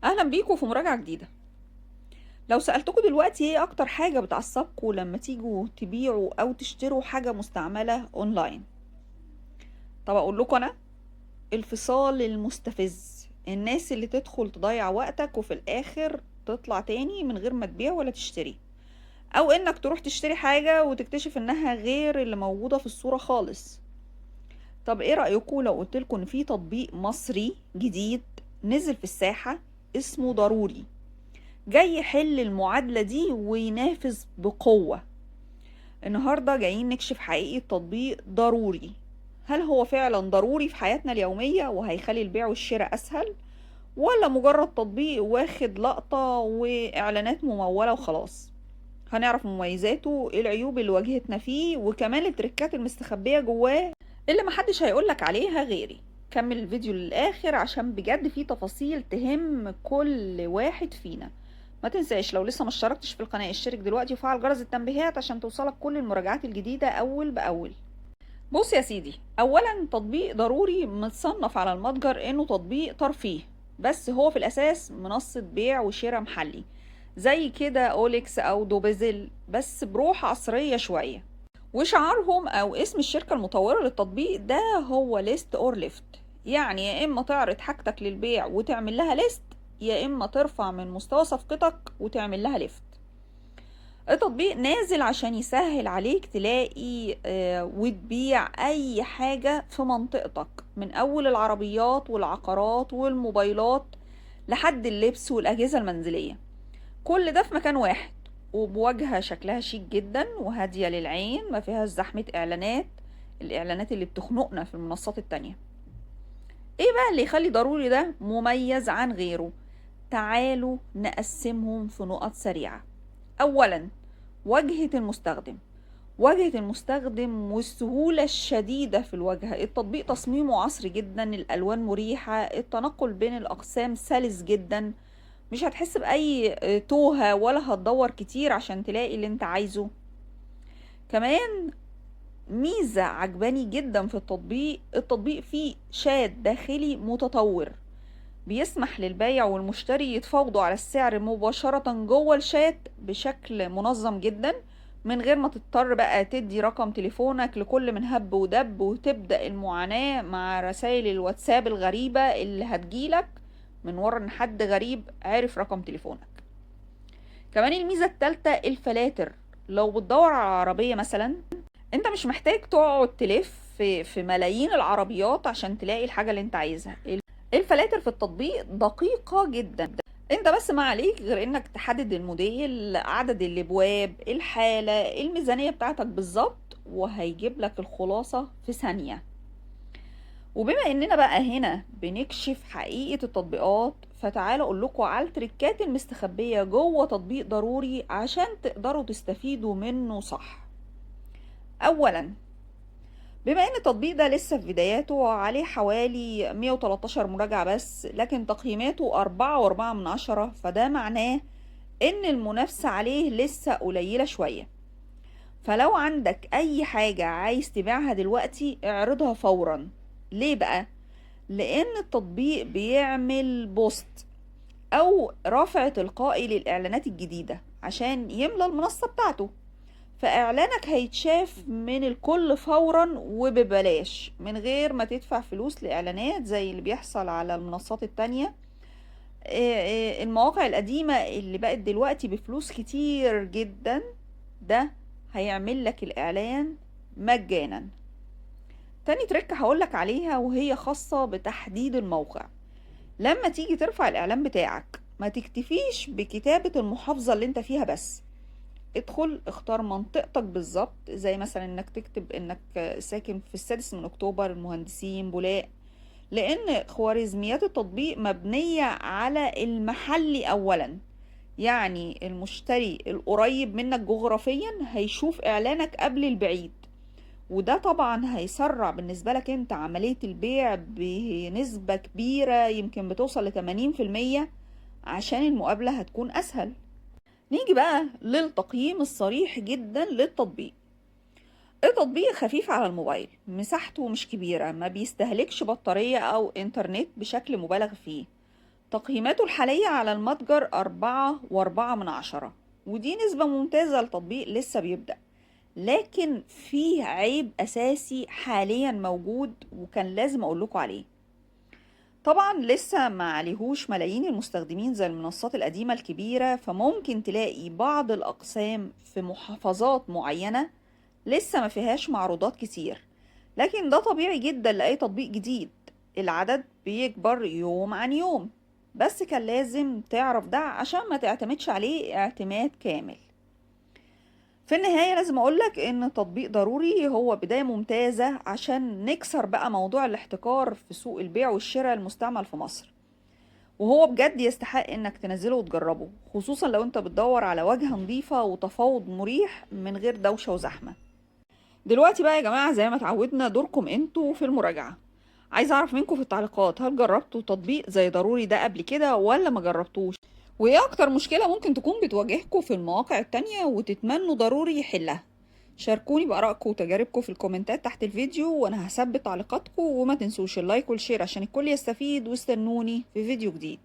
اهلا بيكم في مراجعة جديدة. لو سألتكم دلوقتي ايه اكتر حاجة بتعصبكم لما تيجوا تبيعوا او تشتروا حاجة مستعملة اونلاين؟ طب اقول لكم انا، الفصال المستفز، الناس اللي تدخل تضيع وقتك وفي الاخر تطلع تاني من غير ما تبيع ولا تشتري، او انك تروح تشتري حاجة وتكتشف انها غير اللي موجودة في الصورة خالص. طب ايه رأيكم لو قلتلكم ان في تطبيق مصري جديد نزل في الساحة اسمه ضروري، جاي يحل المعادلة دي وينافس بقوة؟ النهاردة جايين نكشف حقيقة تطبيق ضروري. هل هو فعلا ضروري في حياتنا اليومية وهيخلي البيع والشراء أسهل، ولا مجرد تطبيق واخد لقطة وإعلانات ممولة وخلاص؟ هنعرف مميزاته، ايه العيوب اللي واجهتنا فيه، وكمان التركات المستخبية جواه اللي محدش هيقولك عليها غيري. كمل الفيديو للآخر عشان بجد فيه تفاصيل تهم كل واحد فينا. ما تنساش لو لسه ما اشتركتش في القناة اشترك دلوقتي وفعل جرس التنبيهات عشان توصلك كل المراجعات الجديدة أول بأول. بص يا سيدي، أولا تطبيق ضروري متصنف على المتجر إنه تطبيق ترفيه، بس هو في الأساس منصة بيع وشراء محلي زي كده أوليكس أو دوبيزل، بس بروح عصرية شوية. وشعارهم او اسم الشركة المطورة للتطبيق ده هو ليست اور ليفت، يعني يا اما تعرض حاجتك للبيع وتعمل لها ليست، يا اما ترفع من مستوى صفقتك وتعمل لها ليفت. التطبيق نازل عشان يسهل عليك تلاقي وتبيع اي حاجة في منطقتك، من اول العربيات والعقارات والموبايلات لحد اللبس والاجهزة المنزلية، كل ده في مكان واحد، وبواجهة شكلها شيك جدا وهادية للعين، ما فيهاش زحمة اعلانات، الاعلانات اللي بتخنقنا في المنصات التانية. ايه بقى اللي يخلي ضروري ده مميز عن غيره؟ تعالوا نقسمهم في نقط سريعة. اولا، واجهة المستخدم. واجهة المستخدم والسهولة الشديدة في الواجهة. التطبيق تصميمه عصري جدا، الألوان مريحة، التنقل بين الأقسام سلس جدا، مش هتحس بأي توهة ولا هتدور كتير عشان تلاقي اللي انت عايزه. كمان ميزة عجباني جدا في التطبيق فيه شات داخلي متطور، بيسمح للبايع والمشتري يتفاوضوا على السعر مباشرة جوه الشات بشكل منظم جدا، من غير ما تضطر بقى تدي رقم تليفونك لكل من هب ودب وتبدأ المعاناة مع رسائل الواتساب الغريبة اللي هتجيلك من ورا ان حد غريب عرف رقم تليفونك. كمان الميزة التالتة الفلاتر. لو بتدور على عربية مثلا، انت مش محتاج تقعد تلف في ملايين العربيات عشان تلاقي الحاجة اللي انت عايزها. الفلاتر في التطبيق دقيقة جدا، انت بس ما عليك غير انك تحدد الموديل، عدد الابواب، الحالة، الميزانية بتاعتك بالظبط، وهيجيب لك الخلاصة في ثانية. وبما اننا بقى هنا بنكشف حقيقة التطبيقات، فتعالى اقول لكم على التريكات المستخبية جوه تطبيق ضروري عشان تقدروا تستفيدوا منه صح. اولا، بما ان التطبيق ده لسه في بداياته، عليه حوالي 113 مراجعة بس، لكن تقييماته 4.4 من 10، فده معناه ان المنافسة عليه لسه قليلة شوية. فلو عندك اي حاجة عايز تبيعها دلوقتي اعرضها فورا. ليه بقى؟ لان التطبيق بيعمل بوست او رافع تلقائي للاعلانات الجديدة عشان يملى المنصة بتاعته، فاعلانك هيتشاف من الكل فورا وببلاش من غير ما تدفع فلوس لاعلانات زي اللي بيحصل على المنصات التانية. المواقع القديمة اللي بقت دلوقتي بفلوس كتير جدا، ده هيعمل لك الاعلان مجانا. تاني تركة هقولك عليها وهي خاصة بتحديد الموقع. لما تيجي ترفع الاعلان بتاعك ما تكتفيش بكتابة المحافظة اللي انت فيها بس، ادخل اختار منطقتك بالظبط، زي مثلا انك تكتب انك ساكن في ال6 من اكتوبر، المهندسين، بولاق، لان خوارزميات التطبيق مبنية على المحلي اولا، يعني المشتري القريب منك جغرافيا هيشوف اعلانك قبل البعيد، وده طبعا هيسرع بالنسبة لك انت عملية البيع بنسبة كبيرة، يمكن بتوصل ل80%، عشان المقابلة هتكون اسهل. نيجي بقى للتقييم الصريح جدا للتطبيق. التطبيق خفيف على الموبايل، مساحته مش كبيرة، ما بيستهلكش بطارية أو إنترنت بشكل مبالغ فيه، تقييماته الحالية على المتجر 4.4 ودي نسبة ممتازة لتطبيق لسه بيبدأ. لكن فيه عيب أساسي حاليا موجود وكان لازم أقولكوا عليه. طبعا لسه ما عليهوش ملايين المستخدمين زي المنصات القديمة الكبيرة، فممكن تلاقي بعض الأقسام في محافظات معينة لسه ما فيهاش معروضات كتير. لكن ده طبيعي جدا لأي تطبيق جديد، العدد بيكبر يوم عن يوم. بس كان لازم تعرف ده عشان ما تعتمدش عليه اعتماد كامل. في النهاية لازم أقولك إن تطبيق ضروري هو بداية ممتازة عشان نكسر بقى موضوع الاحتكار في سوق البيع والشراء المستعمل في مصر، وهو بجد يستحق إنك تنزله وتجربه، خصوصا لو أنت بتدور على واجهة نظيفة وتفاوض مريح من غير دوشة وزحمة. دلوقتي بقى يا جماعة زي ما اتعودنا دوركم انتوا في المراجعة. عايز أعرف منكم في التعليقات، هل جربتوا تطبيق زي ضروري ده قبل كده ولا ما جربتوش؟ وايه اكتر مشكلة ممكن تكون بتواجهكم في المواقع التانية وتتمنوا ضروري يحلها؟ شاركوني بآرائكم وتجاربكم في الكومنتات تحت الفيديو، وانا هثبت تعليقاتكم، وما تنسوش اللايك والشير عشان الكل يستفيد، واستنوني في فيديو جديد.